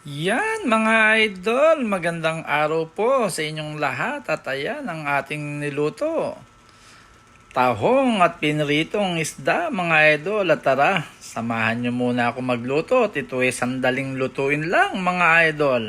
Yan mga idol, magandang araw po sa inyong lahat at ayan ang ating niluto. Tahong at pinritong isda mga idol at tara, samahan nyo muna ako magluto at ito ay sandaling lutuin lang mga idol.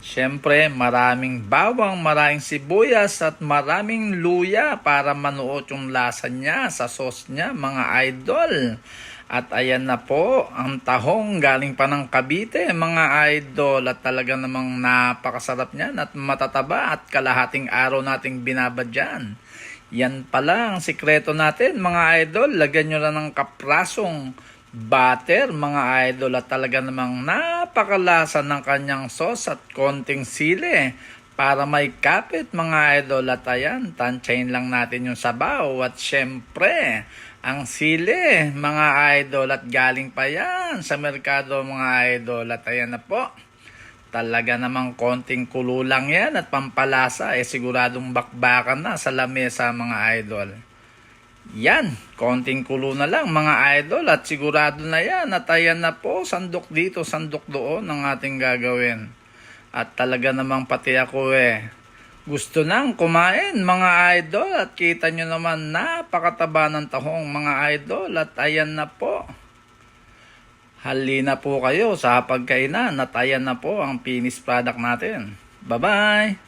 Siyempre maraming bawang, maraming sibuyas at maraming luya para manuot yung lasa niya sa sauce niya mga idol. At ayan na po, ang tahong galing pa ng Cavite mga idol at talaga namang napakasarap niyan at matataba at kalahating araw nating binabadyan. Yan pala ang sikreto natin mga idol, lagyan nyo lang ng kaprasong butter mga idol at talaga namang napakalasa ng kanyang sauce at konting sili para may kapit mga idol at ayan, tansyahin lang natin yung sabaw at syempre ang sili mga idol at galing pa yan sa merkado mga idol at ayan na po. Talaga namang konting kulo lang yan at pampalasa siguradong bakbakan na sa lamesa mga idol. Yan, konting kulo na lang mga idol at sigurado na yan at ayan na po, sandok dito, sandok doon ang ating gagawin. At talaga namang pati ako gusto nang kumain mga idol at kita nyo naman napakataba ng tahong mga idol at ayan na po. Halina po kayo sa pagkainan at ayan na po ang finished product natin. Bye bye!